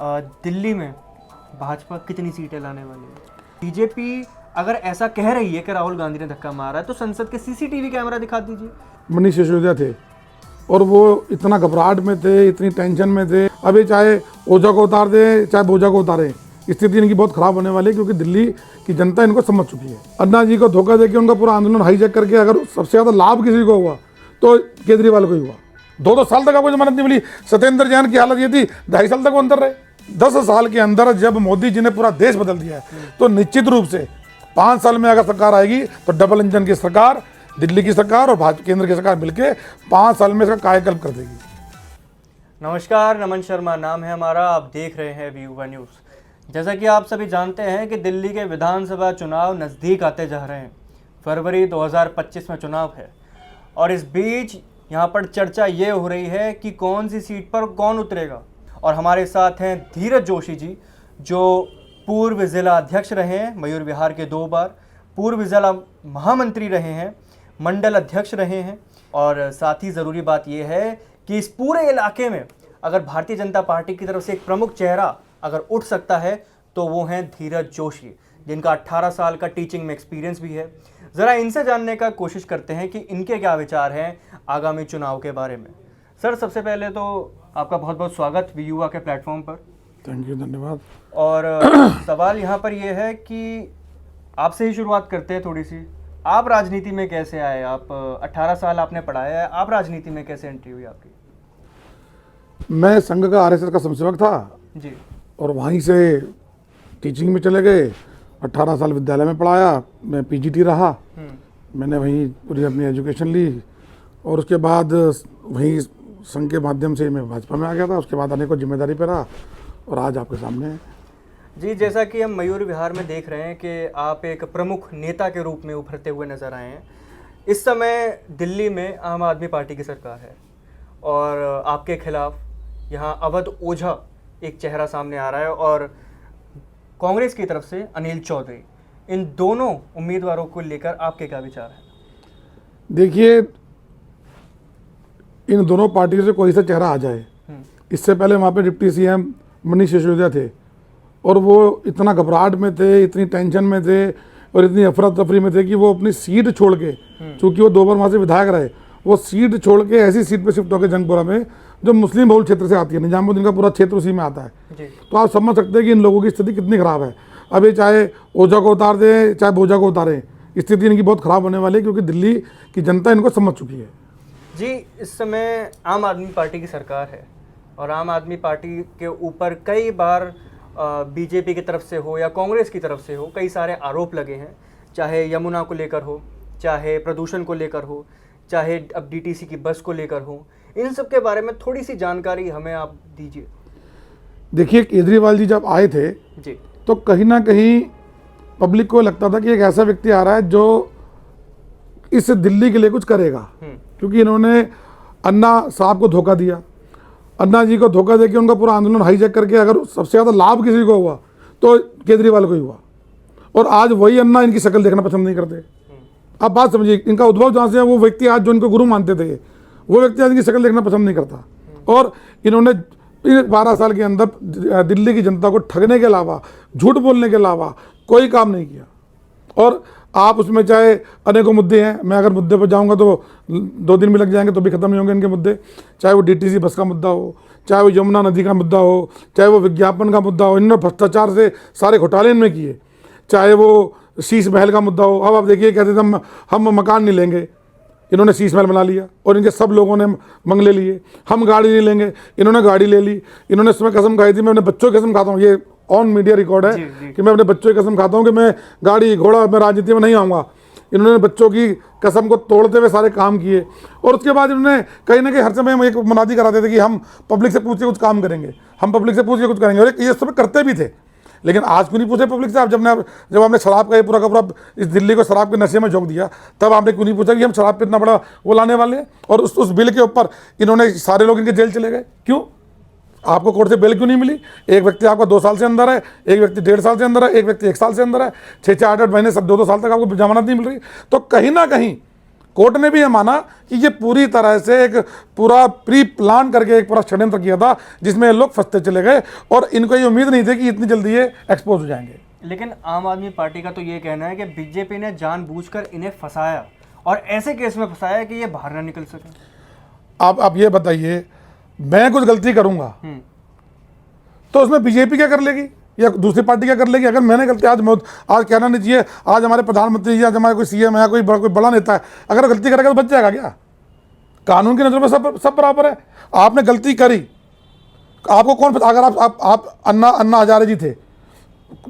दिल्ली में भाजपा कितनी सीटें लाने वाली है? बीजेपी अगर ऐसा कह रही है कि राहुल गांधी ने धक्का मारा है तो संसद के सीसीटीवी कैमरा दिखा दीजिए। मनीष सिसोदिया थे और वो इतना घबराहट में थे, इतनी टेंशन में थे। अभी चाहे ओझा को उतार दे चाहे बोझा को उतारे, स्थिति इनकी बहुत खराब होने वाली है, क्योंकि दिल्ली की जनता इनको समझ चुकी है। अन्ना जी को धोखा देके उनका पूरा आंदोलन हाईजैक करके अगर सबसे ज्यादा लाभ किसी को हुआ तो केजरीवाल को ही हुआ। 2-2 साल तक आपको जमानत नहीं मिली। सत्येंद्र जैन की हालत ये थी, 2.5 साल तक वो अंदर रहे। 10 साल के अंदर जब मोदी जी ने पूरा देश बदल दिया है तो निश्चित रूप से 5 साल में अगर सरकार आएगी तो डबल इंजन की सरकार, दिल्ली की सरकार और भाजपा केंद्र की सरकार मिलकर 5 साल में इसका कायाकल्प कर देगी। नमस्कार, नमन शर्मा नाम है हमारा। आप देख रहे हैं व्यूवर न्यूज़। जैसा कि आप सभी जानते हैं कि दिल्ली के विधानसभा चुनाव नज़दीक आते जा रहे हैं। फरवरी 2025 में चुनाव है और इस बीच यहाँ पर चर्चा ये हो रही है कि कौन सी सीट पर कौन उतरेगा। और हमारे साथ हैं धीरज जोशी जी, जो पूर्व जिला अध्यक्ष रहे हैं मयूर विहार के 2 बार, पूर्व जिला महामंत्री रहे हैं, मंडल अध्यक्ष रहे हैं। और साथ ही ज़रूरी बात यह है कि इस पूरे इलाके में अगर भारतीय जनता पार्टी की तरफ से एक प्रमुख चेहरा अगर उठ सकता है तो वो हैं धीरज जोशी, जिनका 18 साल का टीचिंग में एक्सपीरियंस भी है। ज़रा इनसे जानने का कोशिश करते हैं कि इनके क्या विचार हैं आगामी चुनाव के बारे में। सर, सबसे पहले तो आपका बहुत बहुत स्वागत युवा के प्लेटफॉर्म पर। थैंक यू, धन्यवाद। और सवाल यहाँ पर यह है कि आपसे ही शुरुआत करते हैं थोड़ी सी। आप राजनीति में कैसे आए? आप 18 साल आपने पढ़ाया है, आप राजनीति में कैसे एंट्री हुई आपकी? मैं संघ का आरएसएस का समसेवक था जी। और वहीं से टीचिंग में चले गए। 18 साल विद्यालय में पढ़ाया, मैं पीजीटी रहा। मैंने वहीं पूरी अपनी एजुकेशन ली और उसके बाद वहीं संघ के माध्यम से मैं भाजपा में आ गया था। उसके बाद अनेकों जिम्मेदारी पर रहा और आज आपके सामने है। जी, जैसा कि हम मयूर विहार में देख रहे हैं कि आप एक प्रमुख नेता के रूप में उभरते हुए नजर आए हैं। इस समय दिल्ली में आम आदमी पार्टी की सरकार है और आपके खिलाफ यहाँ अवध ओझा एक चेहरा सामने आ रहा है और कांग्रेस की तरफ से अनिल चौधरी। इन दोनों उम्मीदवारों को लेकर आपके क्या विचार हैं? देखिए, इन दोनों पार्टियों से कोई सा चेहरा आ जाए, इससे पहले वहाँ पे डिप्टी सीएम मनीष सिसोदिया थे और वो इतना घबराहट में थे, इतनी टेंशन में थे और इतनी अफरा तफरी में थे कि वो अपनी सीट छोड़ के, चूँकि वो 2 बार वहाँ से विधायक रहे, वो सीट छोड़ के ऐसी सीट पे शिफ्ट होकर जंगपुरा में जो मुस्लिम बहुल क्षेत्र से आती है, निजामुद्दीन का पूरा क्षेत्र उसी में आता है। तो आप समझ सकते हैं कि इन लोगों की स्थिति कितनी खराब है। अभी चाहे ओझा को उतार दे चाहे बोझा को उतारे, स्थिति इनकी बहुत खराब होने वाली है, क्योंकि दिल्ली की जनता इनको समझ चुकी है। जी, इस समय आम आदमी पार्टी की सरकार है और आम आदमी पार्टी के ऊपर कई बार बीजेपी की तरफ से हो या कांग्रेस की तरफ से हो कई सारे आरोप लगे हैं, चाहे यमुना को लेकर हो, चाहे प्रदूषण को लेकर हो, चाहे अब डीटीसी की बस को लेकर हो। इन सब के बारे में थोड़ी सी जानकारी हमें आप दीजिए। देखिए, केजरीवाल जी जब आए थे जी, तो कहीं ना कहीं पब्लिक को लगता था कि एक ऐसा व्यक्ति आ रहा है जो इस दिल्ली के लिए कुछ करेगा, क्योंकि इन्होंने अन्ना साहब को धोखा दिया। अन्ना जी को धोखा देके उनका पूरा आंदोलन हाईजैक करके अगर सबसे ज़्यादा लाभ किसी को हुआ तो केजरीवाल को ही हुआ। और आज वही अन्ना इनकी शक्ल देखना पसंद नहीं करते। आप बात समझिए, इनका उद्भव जहाँ से है, वो व्यक्ति आज जो इनको गुरु मानते थे वो व्यक्ति आज इनकी शक्ल देखना पसंद नहीं करता। और इन्होंने 12 साल के अंदर दिल्ली की जनता को ठगने के अलावा, झूठ बोलने के अलावा कोई काम नहीं किया। और आप उसमें चाहे अनेकों मुद्दे हैं, मैं अगर मुद्दे पर जाऊंगा तो 2 दिन भी लग जाएंगे तो भी खत्म नहीं होंगे इनके मुद्दे। चाहे वो डीटीसी बस का मुद्दा हो, चाहे वो यमुना नदी का मुद्दा हो, चाहे वो विज्ञापन का मुद्दा हो, इन्होंने भ्रष्टाचार से सारे घोटाले इनमें किए, चाहे वो शीश महल का मुद्दा हो। अब आप देखिए, कहते थे हम मकान नहीं लेंगे, इन्होंने शीश महल बना लिया और इनके सब लोगों ने बंगले लिए। हम गाड़ी नहीं लेंगे, इन्होंने गाड़ी ले ली। इन्होंने इसमें कसम खाई थी, मैं अपने बच्चों की कसम खाता हूँ, ये ऑन मीडिया रिकॉर्ड है कि मैं अपने बच्चों की कसम खाता हूँ कि मैं गाड़ी घोड़ा मैं राजनीति में नहीं आऊँगा। इन्होंने बच्चों की कसम को तोड़ते हुए सारे काम किए और उसके बाद इन्होंने कहीं ना कहीं हर समय एक मुनादी कराते थे कि हम पब्लिक से पूछ के कुछ काम करेंगे, हम पब्लिक से पूछ के कुछ करेंगे, और ये सब करते भी थे। लेकिन आज क्यों नहीं पूछे पब्लिक से? आप जब आपने शराब का ये पूरा का पूरा इस दिल्ली को शराब के नशे में झोंक दिया, तब आपने क्यों नहीं पूछा कि हम शराब पे इतना बड़ा वो लाने वाले हैं? और उस बिल के ऊपर इन्होंने सारे लोग इनके जेल चले गए। क्यों? आपको कोर्ट से बेल क्यों नहीं मिली? एक व्यक्ति आपका 2 साल से अंदर है, एक व्यक्ति 1.5 साल से अंदर है, एक व्यक्ति 1 साल से अंदर है, 6-6, 8-8 महीने, सब 2-2 साल तक आपको जमानत नहीं मिल रही। तो कहीं ना कहीं कोर्ट ने भी ये माना कि ये पूरी तरह से एक पूरा प्री प्लान करके एक पूरा षड्यंत्र किया था, जिसमें ये लोग फंसते चले गए और इनको ये उम्मीद नहीं थी कि इतनी जल्दी ये एक्सपोज हो जाएंगे। लेकिन आम आदमी पार्टी का तो ये कहना है कि बीजेपी ने जानबूझकर इन्हें फंसाया और ऐसे केस में फंसाया कि ये बाहर ना निकल सके। आप ये बताइए, मैं कुछ गलती करूंगा तो उसमें बीजेपी क्या कर लेगी या दूसरी पार्टी क्या कर लेगी? अगर मैंने गलती, आज कहना नहीं चाहिए, आज हमारे प्रधानमंत्री जी, आज हमारे कोई सीएम है, कोई बड़ा नेता है, अगर गलती करेगा तो बच जाएगा क्या? कानून की नज़र में सब बराबर है। आपने गलती करी, आपको कौन, अगर आप अन्ना हजारे जी थे,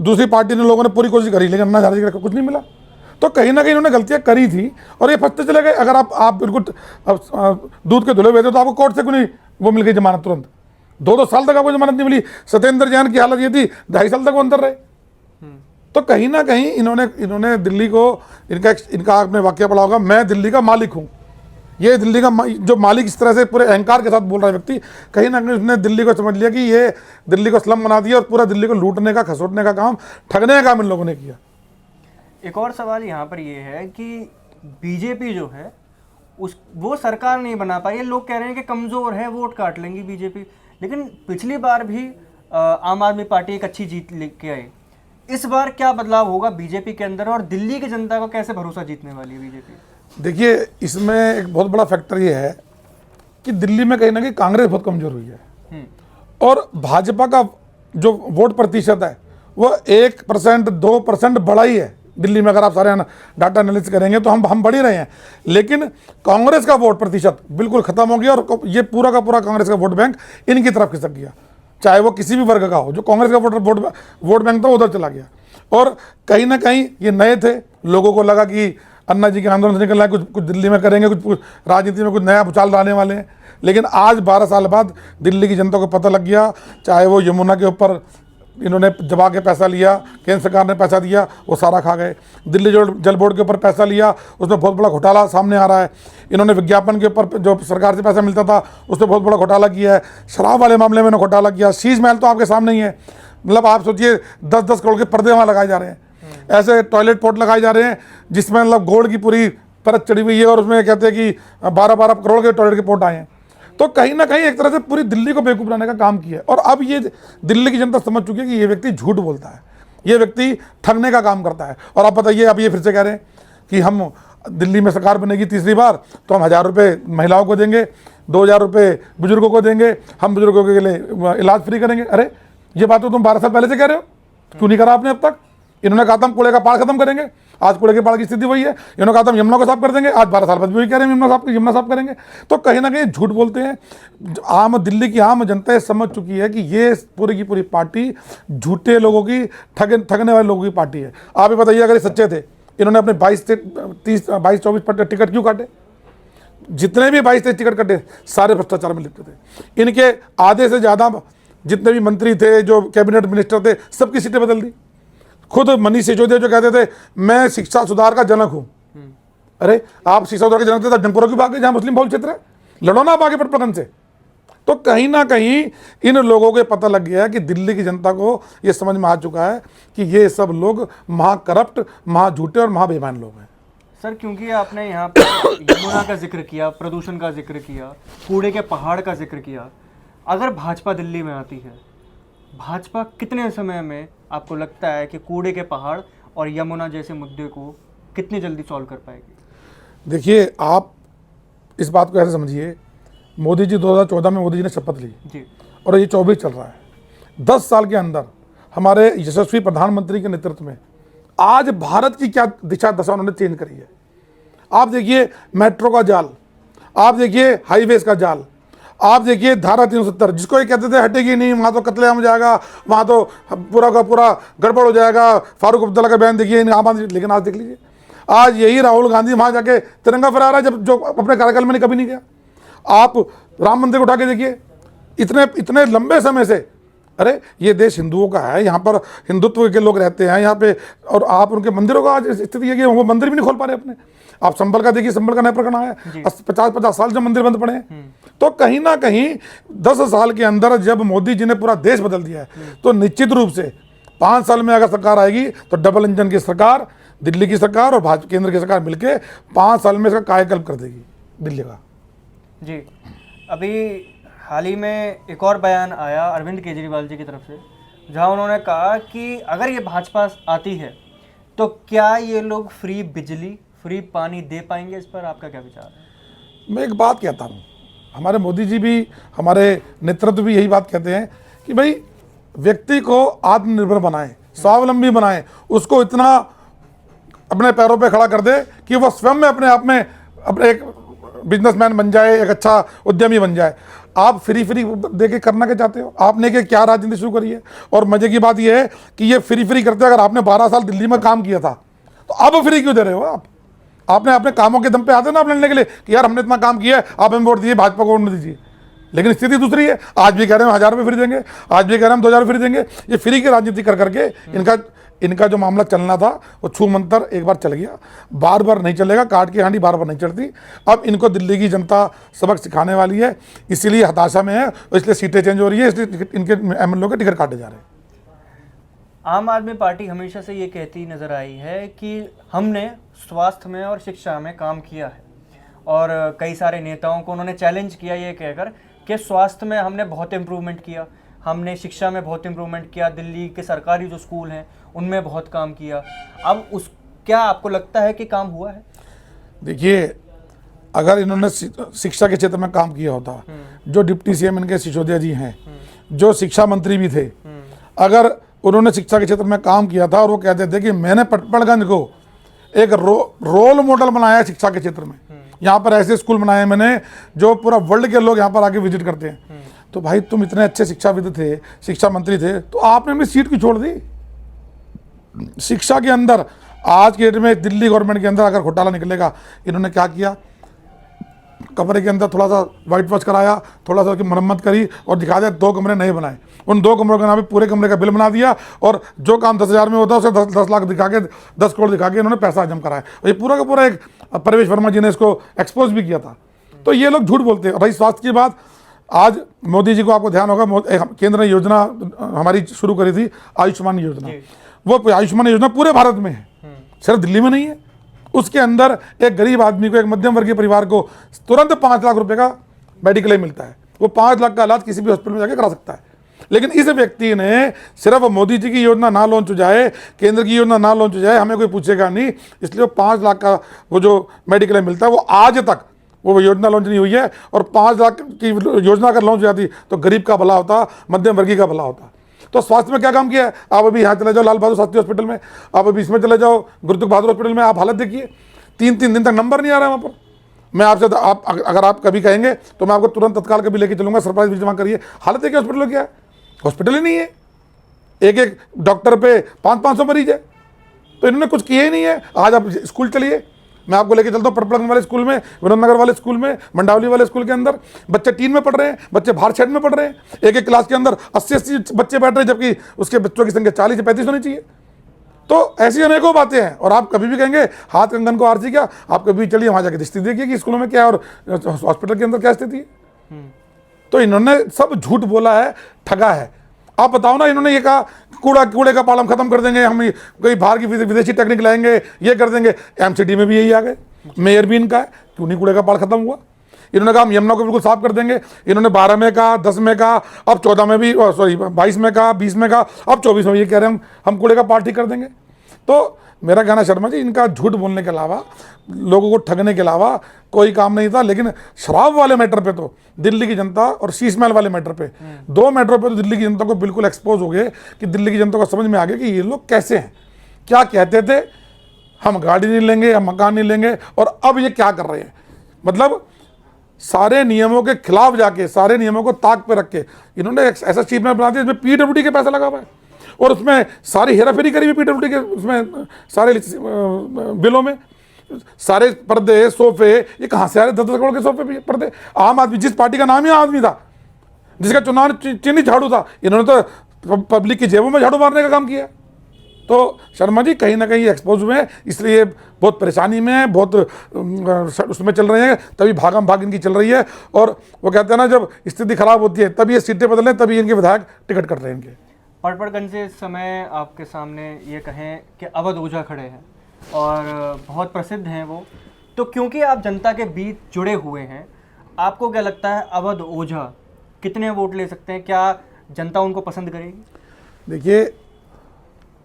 दूसरी पार्टी ने, लोगों ने पूरी कोशिश करी, लेकिन अन्ना हजारे जी को कुछ नहीं मिला, तो कहीं ना कहीं इन्होंने गलतियां करी थी और ये फंसते चले गए। अगर आप बिल्कुल दूध के धुले हुए थे तो आपको कोर्ट से क्यों नहीं वो मिल गई जमानत तुरंत? 2-2 साल तक आपको जमानत नहीं मिली। सत्येंद्र जैन की हालत ये थी, 2.5 साल तक वो अंदर रहे। तो कहीं ना कहीं इन्होंने दिल्ली को, इनका आपने वाक्य पढ़ा होगा, मैं दिल्ली का मालिक हूँ। ये दिल्ली का जो मालिक इस तरह से पूरे अहंकार के साथ बोल रहा है व्यक्ति, कहीं ना कहीं उसने दिल्ली को समझ लिया कि ये दिल्ली को स्लम बना दिया और पूरा दिल्ली को लूटने का, खसोटने का काम, ठगने का काम इन लोगों ने किया। एक और सवाल यहाँ पर ये है कि बीजेपी जो है वो सरकार नहीं बना पाई है। लोग कह रहे हैं कि कमज़ोर है, वोट काट लेंगी बीजेपी, लेकिन पिछली बार भी आम आदमी पार्टी एक अच्छी जीत लेके आई। इस बार क्या बदलाव होगा बीजेपी के अंदर और दिल्ली की जनता को कैसे भरोसा जीतने वाली है बीजेपी? देखिए, इसमें एक बहुत बड़ा फैक्टर ये है कि दिल्ली में कहीं ना कहीं कांग्रेस बहुत कमज़ोर हुई है और भाजपा का जो वोट प्रतिशत है वो 1%, 2% बढ़ा ही है दिल्ली में। अगर आप सारे डाटा एनालिसिस करेंगे तो हम बढ़ ही रहे हैं, लेकिन कांग्रेस का वोट प्रतिशत बिल्कुल खत्म हो गया और ये पूरा का पूरा कांग्रेस का वोट बैंक इनकी तरफ खिसक गया, चाहे वो किसी भी वर्ग का हो। जो कांग्रेस का वोट बैंक था उधर चला गया और कहीं ना कहीं ये नए थे, लोगों को लगा कि अन्ना जी के आंदोलन से निकलना है, कुछ दिल्ली में करेंगे, कुछ राजनीति में कुछ नया भूचाल लाने वाले हैं। लेकिन आज 12 साल बाद दिल्ली की जनता को पता लग गया, चाहे वो यमुना के ऊपर इन्होंने दबा के पैसा लिया, केंद्र सरकार ने पैसा दिया, वो सारा खा गए। दिल्ली जल बोर्ड के ऊपर पैसा लिया, उसमें बहुत बड़ा घोटाला सामने आ रहा है। इन्होंने विज्ञापन के ऊपर जो सरकार से पैसा मिलता था उसमें बहुत बड़ा घोटाला किया है। शराब वाले मामले में इन्होंने घोटाला किया। शीश महल तो आपके सामने ही है, मतलब आप सोचिए 10-10 करोड़ के पर्दे वहाँ लगाए जा रहे हैं, ऐसे टॉयलेट पोर्ट लगाए जा रहे हैं जिसमें मतलब गोल्ड की पूरी परत चढ़ी हुई है और उसमें कहते हैं कि 12-12 करोड़ के टॉयलेट के पोर्ट आए हैं। तो कहीं ना कहीं एक तरह से पूरी दिल्ली को बेवकूफ़ बनाने का काम किया है और अब ये दिल्ली की जनता समझ चुकी है कि ये व्यक्ति झूठ बोलता है, ये व्यक्ति ठगने का काम करता है। और आप बताइए, अब ये फिर से कह रहे हैं कि हम दिल्ली में सरकार बनेगी तीसरी बार तो हम 1000 रुपये महिलाओं को देंगे, 2000 रुपये बुजुर्गों को देंगे, हम बुजुर्गों के लिए इलाज फ्री करेंगे। अरे ये बात तो तुम 12 साल पहले से कह रहे हो, क्यों नहीं करा आपने अब तक? इन्होंने कहा था हम कूड़े का पहाड़ खत्म करेंगे, आज कूड़े के पहाड़ की स्थिति वही है। इन्होंने कहा था हम यमुना को साफ कर देंगे, आज 12 साल बाद भी वही कह रहे हैं यमुना साफ करेंगे। तो कहीं ना कहीं झूठ बोलते हैं। दिल्ली की आम जनता समझ चुकी है कि ये पूरी की पूरी पार्टी झूठे लोगों की, ठगने वाले लोगों की पार्टी है। आप ही बताइए, अगर ये सच्चे थे, इन्होंने अपने 22-24 टिकट क्यों काटे? जितने भी 22-23 टिकट कटे सारे भ्रष्टाचार में लिप्त थे। इनके आधे से ज़्यादा जितने भी मंत्री थे, जो कैबिनेट मिनिस्टर थे, सबकी सीटें बदल दी। खुद मनीष सिसोदिया जो कहते थे मैं शिक्षा सुधार का जनक हूं, अरे आप शिक्षा सुधार के जनक थे तो डंपुरा क्यों भागे जहां मुस्लिम बहुल क्षेत्र है? लड़ो ना आप आगे प्रकरण से। तो कहीं ना कहीं इन लोगों को पता लग गया है कि दिल्ली की जनता को ये समझ में आ चुका है कि ये सब लोग महा करप्ट, महा झूठे और महा बेईमान लोग हैं। सर, क्योंकि आपने यहाँ पर यमुना का जिक्र किया, प्रदूषण का जिक्र किया, कूड़े के पहाड़ का जिक्र किया, अगर भाजपा दिल्ली में आती है, भाजपा कितने समय में आपको लगता है कि कूड़े के पहाड़ और यमुना जैसे मुद्दे को कितनी जल्दी सॉल्व कर पाएगी? देखिए, आप इस बात को ऐसे समझिए, मोदी जी 2014 में मोदी जी ने शपथ ली जी, और ये 24 चल रहा है। 10 साल के अंदर हमारे यशस्वी प्रधानमंत्री के नेतृत्व में आज भारत की क्या दिशा दशा उन्होंने चेंज करी है। आप देखिए मेट्रो का जाल, आप देखिए हाईवेज का जाल, आप देखिए धारा 370, जिसको ये कहते थे हटेगी नहीं, वहाँ तो कत्लेआम हो जाएगा, वहाँ तो पूरा का पूरा गड़बड़ हो जाएगा। फारूक अब्दुल्ला का बयान देखिए, लेकिन आज देख लीजिए, आज यही राहुल गांधी वहाँ जाके तिरंगा फहरा रहा है, जो अपने कार्यकाल में कभी नहीं गया। आप राम मंदिर को उठा के देखिए, इतने लंबे समय से, अरे ये देश हिंदुओं का है, यहाँ पर हिंदुत्व के लोग रहते हैं यहाँ पे, और आप उनके मंदिरों का आज स्थिति है कि वो मंदिर भी नहीं खोल पा रहे अपने। आप संबल का देखिए, संबल का नया प्रकरण आया, 50-50 साल जब मंदिर बंद पड़े हैं। तो कहीं ना कहीं 10 साल के अंदर जब मोदी जी ने पूरा देश बदल दिया है, तो निश्चित रूप से 5 साल में अगर सरकार आएगी तो डबल इंजन की सरकार दिल्ली की सरकार और भाजपा केंद्र की सरकार मिलके 5 साल में इसका कायाकल्प कर देगी दिल्ली का। जी, अभी हाल ही में एक और बयान आया अरविंद केजरीवाल जी की तरफ से, जहां उन्होंने कहा कि अगर ये भाजपा आती है तो क्या ये लोग फ्री बिजली, फ्री पानी दे पाएंगे? इस पर आपका क्या विचार है? मैं एक बात कहता हूँ, हमारे मोदी जी भी, हमारे नेतृत्व भी यही बात कहते हैं कि भाई व्यक्ति को आत्मनिर्भर बनाएं, स्वावलंबी बनाएं, उसको इतना अपने पैरों पे खड़ा कर दे कि वो स्वयं में अपने आप में अपने एक बिजनेसमैन बन जाए, एक अच्छा उद्यमी बन जाए। आप फ्री दे के करना क्या चाहते हो? आपने क्या क्या राजनीति शुरू करी है? और मजे की बात यह है कि ये फ्री करते, अगर आपने 12 साल दिल्ली में काम किया था तो अब फ्री क्यों दे रहे हो आप? आपने अपने कामों के दम पे आते ना आप लड़ने के लिए कि यार हमने इतना काम किया है, आप हमें वोट दिए, भाजपा को वोट नहीं दीजिए। लेकिन स्थिति दूसरी है, आज भी कह रहे हैं 1000 रुपये फ्री देंगे, आज भी कह रहे हैं 2000 फ्री देंगे। ये फ्री की राजनीति कर करके इनका जो मामला चलना था वो छू मंतर एक बार चल गया, बार बार नहीं चलेगा। काट की हांडी बार बार नहीं चढ़ती। अब इनको दिल्ली की जनता सबक सिखाने वाली है, इसीलिए हताशा में है, इसलिए सीटें चेंज हो रही है, इसलिए इनके एमएलए के टिकट काटे जा रहे हैं। आम आदमी पार्टी हमेशा से ये कहती नजर आई है कि हमने स्वास्थ्य में और शिक्षा में काम किया है, और कई सारे नेताओं को उन्होंने चैलेंज किया ये कहकर कि स्वास्थ्य में हमने बहुत इम्प्रूवमेंट किया, हमने शिक्षा में बहुत इम्प्रूवमेंट किया, दिल्ली के सरकारी जो स्कूल हैं उनमें बहुत काम किया। अब क्या आपको लगता है कि काम हुआ है? देखिए, अगर इन्होंने शिक्षा के क्षेत्र में काम किया होता, जो डिप्टी सीएम इनके सिसोदिया जी हैं, जो शिक्षा मंत्री भी थे, अगर उन्होंने शिक्षा के क्षेत्र में काम किया था और वो कहते थे कि मैंने पटपड़गंज को एक रोल मॉडल बनाया शिक्षा के क्षेत्र में, यहाँ पर ऐसे स्कूल बनाए मैंने जो पूरा वर्ल्ड के लोग यहाँ पर आके विजिट करते हैं, तो भाई तुम इतने अच्छे शिक्षाविद थे, शिक्षा मंत्री थे, तो आपने अपनी सीट क्यों छोड़ दी? शिक्षा के अंदर आज के डेट में दिल्ली गवर्नमेंट के अंदर अगर घोटाला निकलेगा, इन्होंने क्या किया? कमरे के अंदर थोड़ा सा वाइट वॉश कराया, थोड़ा सा उसकी मरम्मत करी और दिखा दिया 2 कमरे नहीं बनाए। उन 2 कमरों के नाम पे पूरे कमरे का बिल बना दिया और जो काम 10,000 में होता है उसे 10 लाख दिखा के 10 करोड़ दिखा के इन्होंने पैसा हजम कराया। और ये पूरा का पूरा एक परवेश वर्मा जी ने इसको एक्सपोज भी किया था। तो ये लोग झूठ बोलते हैं। रही स्वास्थ्य की बात, आज मोदी जी को आपको ध्यान होगा, केंद्र ने योजना हमारी शुरू करी थी, आयुष्मान योजना। वो आयुष्मान योजना पूरे भारत में है, सिर्फ दिल्ली में नहीं है। उसके अंदर एक गरीब आदमी को, एक मध्यम वर्गीय परिवार को तुरंत 5 लाख रुपए का मेडिकल क्लेम मिलता है। वो 5 लाख का इलाज किसी भी हॉस्पिटल में जाके करा सकता है। लेकिन इस व्यक्ति ने सिर्फ मोदी जी की योजना ना लॉन्च हो जाए, केंद्र की योजना ना लॉन्च हो जाए, हमें कोई पूछेगा नहीं, इसलिए वो 5 लाख का वो जो मेडिकल क्लेम मिलता है, वो आज तक वो योजना लॉन्च नहीं हुई है। और 5 लाख की योजना अगर लॉन्च हो जाती तो गरीब का भला होता, मध्यम वर्गीय का भला होता। तो स्वास्थ्य में क्या काम किया है? आप अभी यहाँ चले जाओ लाल बहादुर शास्त्री हॉस्पिटल में, आप अभी इसमें चले जाओ गुरु तेग बहादुर हॉस्पिटल में, आप हालत देखिए, 3-3 दिन तक नंबर नहीं आ रहा है वहाँ पर। मैं आपसे अगर आप कभी कहेंगे तो मैं आपको तुरंत तत्काल कभी लेके चलूंगा, सरप्राइज भी जमा करिए। हालत देखिए हॉस्पिटल क्या है, हॉस्पिटल ही नहीं है, एक डॉक्टर पे 500-500 मरीज है। तो इन्होंने कुछ किया ही नहीं है। आज आप स्कूल चलिए, मैं आपको लेके चलता हूँ पटपड़गंज वाले स्कूल में, विनोदनगर वाले स्कूल में, मंडावली वाले स्कूल के अंदर बच्चे टीन में पढ़ रहे हैं, बच्चे बाहर शेड में पढ़ रहे हैं। एक क्लास के अंदर 80-80 बच्चे बैठ रहे हैं, जबकि उसके बच्चों की संख्या 40 से 35 होनी चाहिए। तो ऐसी अनेकों बातें हैं। और आप कभी भी कहेंगे हाथ कंगन को आरती क्या, आप कभी चलिए वहाँ जाकर स्थिति देखिए कि स्कूलों में क्या है और हॉस्पिटल के अंदर क्या स्थिति है। तो इन्होंने सब झूठ बोला है, ठगा है। आप बताओ ना, इन्होंने ये कहा कूड़े का पालम खत्म कर देंगे, हम कोई बाहर की विदेशी टेक्निक लाएंगे, ये कर देंगे। एमसीडी में भी यही आ गए, मेयर भी इनका है, क्यों नहीं कूड़े का पाल खत्म हुआ? इन्होंने कहा हम यमुना को बिल्कुल साफ कर देंगे। इन्होंने 12 में कहा, 10 में कहा, अब 14 में भी, सॉरी 22 में कहा, 20 में कहा, अब 24 में ये कह रहे हैं हम कूड़े का पाल ठीक कर देंगे। तो मेरा कहना शर्मा जी, इनका झूठ बोलने के अलावा, लोगों को ठगने के अलावा कोई काम नहीं था। लेकिन शराब वाले मैटर पे तो दिल्ली की जनता, और शीश महल वाले मैटर पे, 2 मैटरों पे तो दिल्ली की जनता को बिल्कुल एक्सपोज हो गए कि दिल्ली की जनता को समझ में आ गया कि ये लोग कैसे हैं। क्या कहते थे, हम गाड़ी नहीं लेंगे, हम मकान नहीं लेंगे, और अब ये क्या कर रहे हैं। मतलब सारे नियमों के खिलाफ जाके, सारे नियमों को ताक पे रख के इन्होंने ऐसा चीफ मिनिस्टर बना दिया जिसमें पीडब्ल्यूडी के पैसा लगा हुआ है, और उसमें सारी हेराफेरी करी हुई पीडब्ल्यूडी के, उसमें सारे बिलों में सारे पर्दे, सोफे, ये कहाँ से आ रहे? 10-10 करोड़ के सोफे, पर्दे। आम आदमी, जिस पार्टी का नाम ही आदमी था, जिसका चुनाव चिन्ह झाड़ू था, इन्होंने तो पब्लिक की जेबों में झाड़ू मारने का काम किया। तो शर्मा जी कहीं ना कहीं एक्सपोज हुए हैं, इसलिए बहुत परेशानी में है, बहुत उसमें चल रहे हैं, तभी भागम भाग इनकी चल रही है। और वो कहते हैं ना, जब स्थिति खराब होती है तभी ये सीटें बदलें, तभी इनके विधायक टिकट कट रहे हैं इनके। पटपड़गंज से इस समय आपके सामने ये कहें कि अवध ओझा खड़े हैं, और बहुत प्रसिद्ध हैं वो। तो क्योंकि आप जनता के बीच जुड़े हुए हैं, आपको क्या लगता है अवध ओझा कितने वोट ले सकते हैं? क्या जनता उनको पसंद करेगी? देखिए,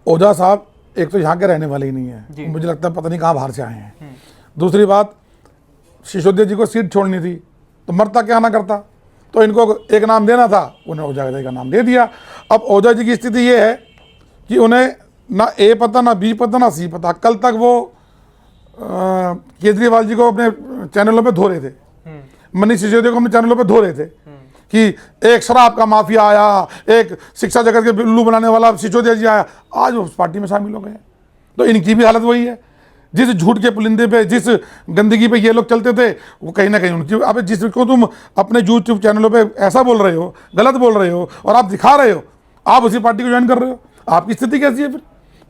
ओझा साहब एक तो यहाँ के रहने वाले ही नहीं जी। है, मुझे लगता है पता नहीं कहाँ बाहर से आए हैं। दूसरी बात, सिसोदिया जी को सीट छोड़नी थी तो मरता क्या ना करता, तो इनको एक नाम देना था, उन्हें ओझा जी का नाम दे दिया। अब ओझा जी की स्थिति ये है कि उन्हें ना ए पता, ना बी पता, ना सी पता। कल तक वो केजरीवाल जी को अपने चैनलों पे धो रहे थे, मनीष सिसोदिया को अपने चैनलों पे धो रहे थे कि एक शराब का माफिया आया, एक शिक्षा जगत के बिल्लू बनाने वाला सिसोदिया जी आया। आज वो उस पार्टी में शामिल हो गए हैं। तो इनकी भी हालत वही है। जिस झूठ के पुलिंदे पे, जिस गंदगी पे ये लोग चलते थे, वो कहीं ना कहीं उनकी, अब जिसको तुम अपने यूट्यूब चैनलों पे ऐसा बोल रहे हो, गलत बोल रहे हो और आप दिखा रहे हो, आप उसी पार्टी को ज्वाइन कर रहे हो, आपकी स्थिति कैसी है फिर?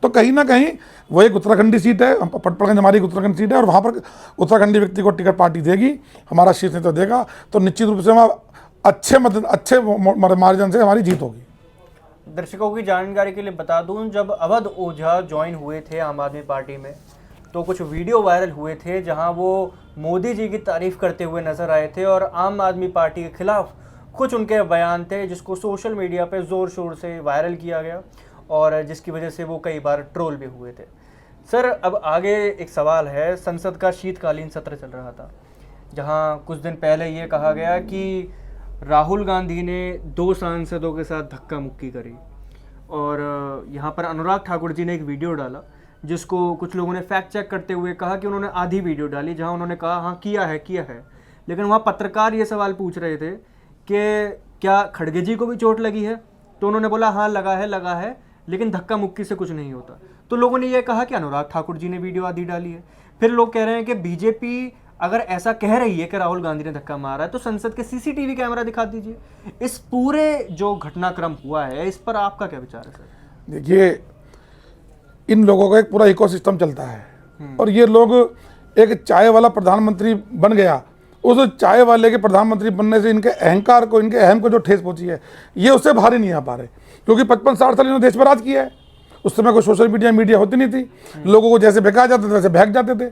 तो कहीं ना कहीं वो एक उत्तराखंडी सीट है, पटपड़गंज हमारी एक उत्तराखंड सीट है, और वहाँ पर उत्तराखंडी व्यक्ति को टिकट पार्टी देगी, हमारा शीर्ष नेता देगा, तो निश्चित रूप से वहाँ अच्छे मार्जिन से हमारी जीत होगी। दर्शकों की जानकारी के लिए बता दूं, जब अवध ओझा ज्वाइन हुए थे आम आदमी पार्टी में, तो कुछ वीडियो वायरल हुए थे जहां वो मोदी जी की तारीफ करते हुए नजर आए थे और आम आदमी पार्टी के खिलाफ कुछ उनके बयान थे, जिसको सोशल मीडिया पे ज़ोर शोर से वायरल किया गया और जिसकी वजह से वो कई बार ट्रोल भी हुए थे। सर, अब आगे एक सवाल है। संसद का शीतकालीन सत्र चल रहा था, जहां कुछ दिन पहले ये कहा गया कि राहुल गांधी ने 2 सांसदों के साथ धक्का मुक्की करी, और यहाँ पर अनुराग ठाकुर जी ने एक वीडियो डाला जिसको कुछ लोगों ने फैक्ट चेक करते हुए कहा कि उन्होंने आधी वीडियो डाली, जहाँ उन्होंने कहा हाँ किया है। लेकिन वहाँ पत्रकार ये सवाल पूछ रहे थे कि क्या खड़गे जी को भी चोट लगी है, तो उन्होंने बोला हाँ लगा है, लेकिन धक्का मुक्की से कुछ नहीं होता। तो लोगों ने यह कहा कि अनुराग ठाकुर जी ने वीडियो आधी डाली है। फिर लोग कह रहे हैं कि बीजेपी अगर ऐसा कह रही है कि राहुल गांधी ने धक्का मारा है, तो संसद के सीसीटीवी कैमरा दिखा दीजिए। इस पूरे जो घटनाक्रम हुआ है, इस पर आपका क्या विचार है सर? देखिए, इन लोगों का एक पूरा इकोसिस्टम चलता है, और ये लोग, एक चाय वाला प्रधानमंत्री बन गया, उस चाय वाले के प्रधानमंत्री बनने से इनके अहंकार को, इनके अहम को जो ठेस पहुंची है, ये उससे बाहर ही नहीं आ पा रहे। क्योंकि 55-60 साल इन्होंने देश पर राज किया है। उस समय कोई सोशल मीडिया होती नहीं थी, लोगों को जैसे बहकाया जाता था वैसे बहक जाते थे।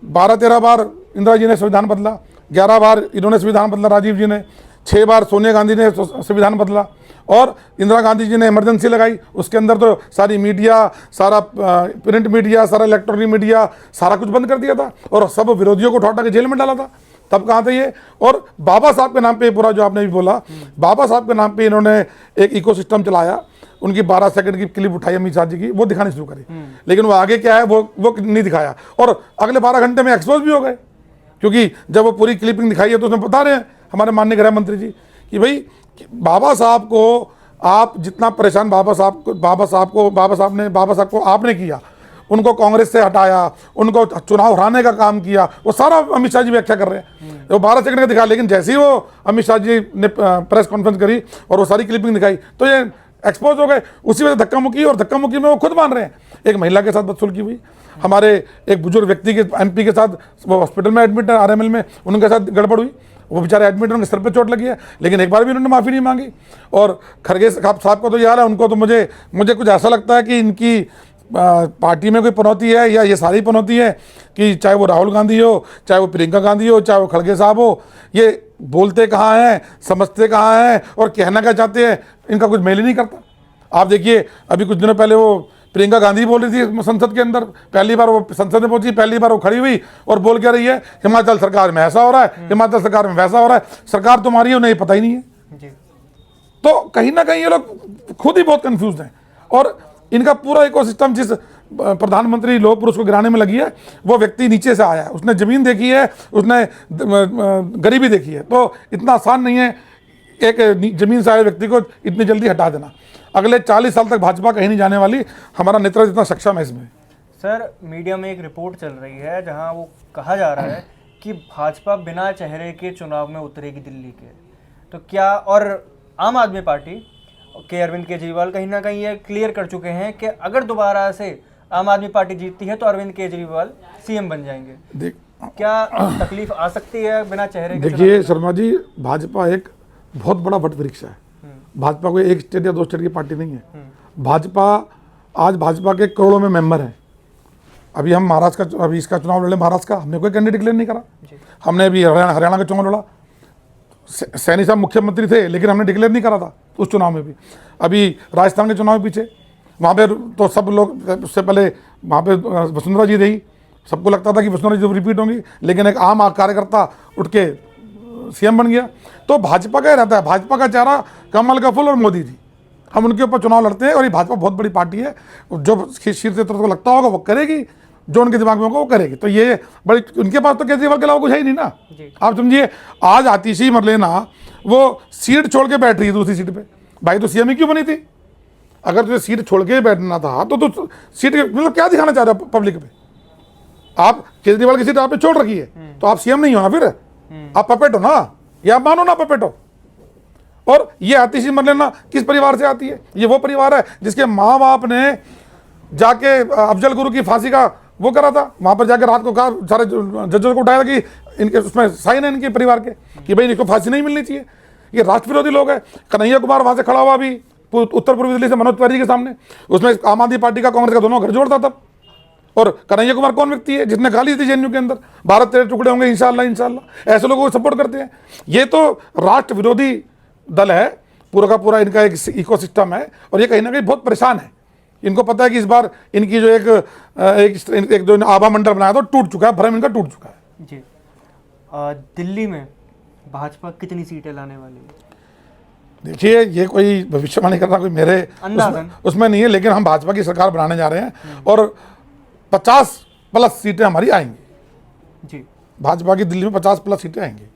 12-13 बार इंदिरा जी ने संविधान बदला, 11 बार इन्होंने संविधान बदला, राजीव जी ने 6 बार, सोनिया गांधी ने संविधान बदला, और इंदिरा गांधी जी ने इमरजेंसी लगाई। उसके अंदर तो सारी मीडिया, सारा प्रिंट मीडिया, सारा इलेक्ट्रॉनिक मीडिया, सारा कुछ बंद कर दिया था और सब विरोधियों को उठा के जेल में डाला था। तब कहाँ थे ये? और बाबा साहब के नाम पे पूरा, जो आपने भी बोला, बाबा साहब के नाम पे इन्होंने एक इकोसिस्टम चलाया। उनकी 12 सेकंड की क्लिप उठाई अमित शाह जी की, वो दिखानी शुरू करी, लेकिन वो आगे क्या है वो नहीं दिखाया, और अगले 12 घंटे में एक्सपोज भी हो गए। क्योंकि जब वो पूरी क्लिपिंग दिखाई है तो उसमें बता रहे हैं हमारे माननीय गृह मंत्री जी कि भाई बाबा साहब को आप जितना परेशान बाबा साहब को आपने किया, उनको कांग्रेस से हटाया, उनको चुनाव हराने का काम किया, वो सारा अमित शाह जी व्याख्या कर रहे हैं। वो 12 सेकंड का दिखा, लेकिन जैसे ही वो अमित शाह जी ने प्रेस कॉन्फ्रेंस करी और वो सारी क्लिपिंग दिखाई तो ये एक्सपोज हो गए। उसी वजह से धक्का मुक्की, और धक्का मुक्की में वो खुद मान रहे हैं। एक महिला के साथ बदसलूकी हुई, हमारे एक बुजुर्ग व्यक्ति के एमपी के साथ, वो हॉस्पिटल में एडमिट है आरएमएल में, उनके साथ गड़बड़ हुई, वो बेचारे एडमिट, उनके सर पे चोट लगी है, लेकिन एक बार भी उन्होंने माफ़ी नहीं मांगी। और खड़गे साहब को तो यार है, उनको तो मुझे कुछ ऐसा लगता है कि इनकी पार्टी में कोई पनौती है, या ये सारी पनौती है कि चाहे वो राहुल गांधी हो, चाहे वो प्रियंका गांधी हो, चाहे वो खड़गे साहब हो, ये बोलते कहाँ हैं, समझते कहाँ हैं और कहना क्या चाहते हैं, इनका कुछ मेल ही नहीं करता। आप देखिए, अभी कुछ दिनों पहले वो प्रियंका गांधी बोल रही थी संसद के अंदर, पहली बार वो संसद में पहुंची, पहली बार वो खड़ी हुई और बोल क्या रही है, हिमाचल सरकार में ऐसा हो रहा है, हिमाचल सरकार में वैसा हो रहा है। सरकार तुम्हारी है, उन्हें पता ही नहीं है जी। तो कहीं ना कहीं ये लोग खुद ही बहुत कंफ्यूज हैं, और इनका पूरा इकोसिस्टम, जिस प्रधानमंत्री लोह पुरुष को गिराने में लगी है, वो व्यक्ति नीचे से आया है, उसने जमीन देखी है, उसने गरीबी देखी है। तो इतना आसान नहीं है एक जमीन से आए व्यक्ति को इतनी जल्दी हटा देना। अगले 40 साल तक भाजपा कहीं नहीं जाने वाली, हमारा नेता जितना सक्षम है इसमें। सर, मीडिया में एक रिपोर्ट चल रही है जहां वो कहा जा रहा है कि भाजपा बिना चेहरे के चुनाव में उतरेगी दिल्ली के। तो क्या, और आम आदमी पार्टी के अरविंद केजरीवाल कहीं ना कहीं ये क्लियर कर चुके हैं कि अगर दोबारा से आम आदमी पार्टी जीतती है तो अरविंद केजरीवाल सीएम बन जाएंगे। क्या तकलीफ आ सकती है बिना चेहरे के? देखिए शर्मा जी, भाजपा एक बहुत बड़ा वट वृक्ष है। भाजपा कोई एक स्टेट या 2 स्टेट की पार्टी नहीं है। भाजपा, आज भाजपा के करोड़ों में मेंबर हैं, अभी हम महाराष्ट्र का, अभी इसका चुनाव लड़े महाराष्ट्र का, हमने कोई कैंडिडेट डिक्लेयर नहीं करा। हमने अभी हरियाणा का चुनाव लड़ा, सैनी साहब मुख्यमंत्री थे लेकिन हमने डिक्लेयर नहीं करा था उस चुनाव में भी। अभी राजस्थान के चुनाव में पीछे, वहाँ पे तो सब लोग, उससे पहले वहाँ पे वसुंधरा जी रही, सबको लगता था कि वसुंधरा जी तो रिपीट होंगी, लेकिन एक आम कार्यकर्ता उठ के सीएम बन गया। तो भाजपा का ही रहता है, भाजपा का चेहरा कमल का फूल और मोदी जी, हम उनके ऊपर चुनाव लड़ते हैं। और ये भाजपा बहुत बड़ी पार्टी है, जो शीर्ष नेतृत्व को लगता होगा वो करेगी, जो उनके दिमाग में होगा वो करेगी। तो ये बड़ी, उनके पास तो केजरीवाल के अलावा कुछ है ही नहीं ना। आप समझिए, आज आतिशी मरलेना वो सीट छोड़ के बैठ रही है दूसरी सीट पे, भाई तो सीएम ही क्यों बनी थी? अगर तुझे सीट छोड़ के बैठना था तो सीट मतलब क्या दिखाना चाह रहे हो पब्लिक पे? आप केजरीवाल की सीट आपने छोड़ रखी है तो आप सीएम नहीं हो ना, फिर आप पपेट हो ना, या आप मानो ना पपेट हो। और ये आतिशी मरलेना किस परिवार से आती है? ये वो परिवार है जिसके माँ बाप ने जाके अफजल गुरु की फांसी का वो करा था, वहां पर जाकर रात को कहा, सारे जजों को उठाया कि इनके उसमें साइन है इनके परिवार के कि भाई इनको फांसी नहीं मिलनी चाहिए। ये राष्ट्र विरोधी लोग हैं। कन्हैया कुमार वहां से खड़ा हुआ अभी उत्तर पूर्वी दिल्ली से मनोज तिवारी के सामने, उसमें आम आदमी पार्टी का कांग्रेस का दोनों घर जोड़ता तब। और कन्हैया कुमार कौन व्यक्ति है जिसने गाली दी जेएनयू के अंदर, भारत तेरे टुकड़े होंगे इंशाल्लाह इंशाल्लाह, ऐसे लोगों को सपोर्ट करते हैं। ये तो राष्ट्र विरोधी दल है, पूरा का पूरा इनका एक इकोसिस्टम है। और ये कहीं ना कहीं बहुत परेशान है। इनको पता है कि इस बार इनकी जो एक जो आभा मंडल बनाया था टूट चुका है, भ्रम इनका टूट चुका है। जी, दिल्ली में भाजपा कितनी सीटें लाने वाली है? देखिए, ये कोई भविष्यवाणी करना कोई मेरे उसमें नहीं है, लेकिन हम भाजपा की सरकार बनाने जा रहे हैं और 50+ सीटें हमारी आएंगी। जी, भाजपा की दिल्ली में 50+ सीटें आएंगी।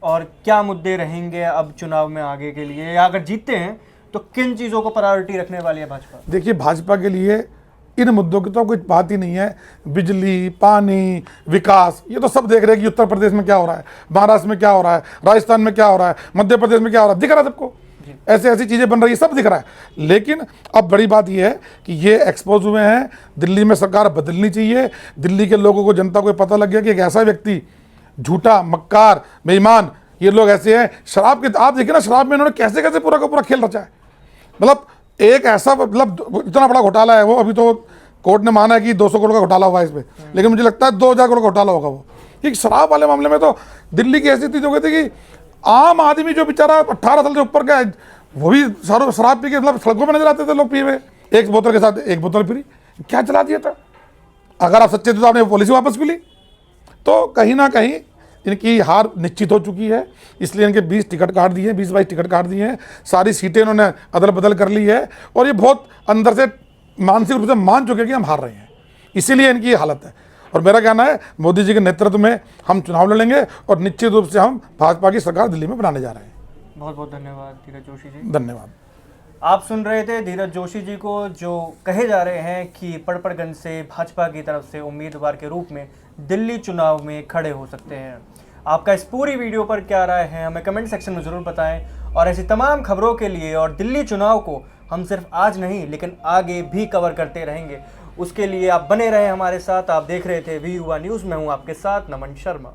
और क्या मुद्दे रहेंगे अब चुनाव में आगे के लिए, या अगर जीतते हैं तो किन चीज़ों को प्रायोरिटी रखने वाली है भाजपा? देखिए, भाजपा के लिए इन मुद्दों की तो कोई बात ही नहीं है। बिजली, पानी, विकास, ये तो सब देख रहे हैं कि उत्तर प्रदेश में क्या हो रहा है, महाराष्ट्र में क्या हो रहा है, राजस्थान में क्या हो रहा है, मध्य प्रदेश में क्या हो रहा है, दिख रहा है सबको। ऐसे ऐसी चीज़ें बन रही है, सब दिख रहा है। लेकिन अब बड़ी बात यह है कि ये एक्सपोज हुए हैं, दिल्ली में सरकार बदलनी चाहिए। दिल्ली के लोगों को, जनता को पता लग गया कि एक ऐसा व्यक्ति झूठा, मक्कार, बेईमान, ये लोग ऐसे हैं। शराब के, आप देखिए ना, शराब में इन्होंने कैसे कैसे पूरा का पूरा खेल रचा है। मतलब एक ऐसा, मतलब इतना बड़ा घोटाला है वो। अभी तो कोर्ट ने माना है कि 200 करोड़ का घोटाला हुआ है इसमें, लेकिन मुझे लगता है 2000 करोड़ का घोटाला होगा वो। कि शराब वाले मामले में तो दिल्ली की ऐसी स्थिति हो गई थी कि आम आदमी जो बेचारा 18 साल से ऊपर का है, वो भी सारों शराब पी के मतलब सड़कों पर नजर आते थे लोग, पिए हुए, एक बोतल के साथ एक बोतल फ्री। क्या चला दिया था? अगर आप सच्चे थे तो आपने पॉलिसी वापस भी ली। तो कहीं ना कहीं इनकी हार निश्चित हो चुकी है, इसलिए इनके 20 टिकट काट दिए, 20-22 टिकट काट दिए हैं। सारी सीटें इन्होंने अदल बदल कर ली है और ये बहुत अंदर से मानसिक रूप से मान चुके हैं कि हम हार रहे हैं, इसीलिए इनकी हालत है। और मेरा कहना है, मोदी जी के नेतृत्व में हम चुनाव लड़ेंगे और निश्चित रूप से हम भाजपा की सरकार दिल्ली में बनाने जा रहे हैं। बहुत बहुत धन्यवाद धीरज जोशी जी। धन्यवाद। आप सुन रहे थे धीरज जोशी जी को, जो कहे जा रहे हैं कि पड़पड़गंज से भाजपा की तरफ से उम्मीदवार के रूप में दिल्ली चुनाव में खड़े हो सकते हैं। आपका इस पूरी वीडियो पर क्या राय है, हमें कमेंट सेक्शन में ज़रूर बताएं। और ऐसी तमाम खबरों के लिए और दिल्ली चुनाव को हम सिर्फ आज नहीं लेकिन आगे भी कवर करते रहेंगे, उसके लिए आप बने रहे हमारे साथ। आप देख रहे थे वी युवा न्यूज़ में, हूँ आपके साथ नमन शर्मा।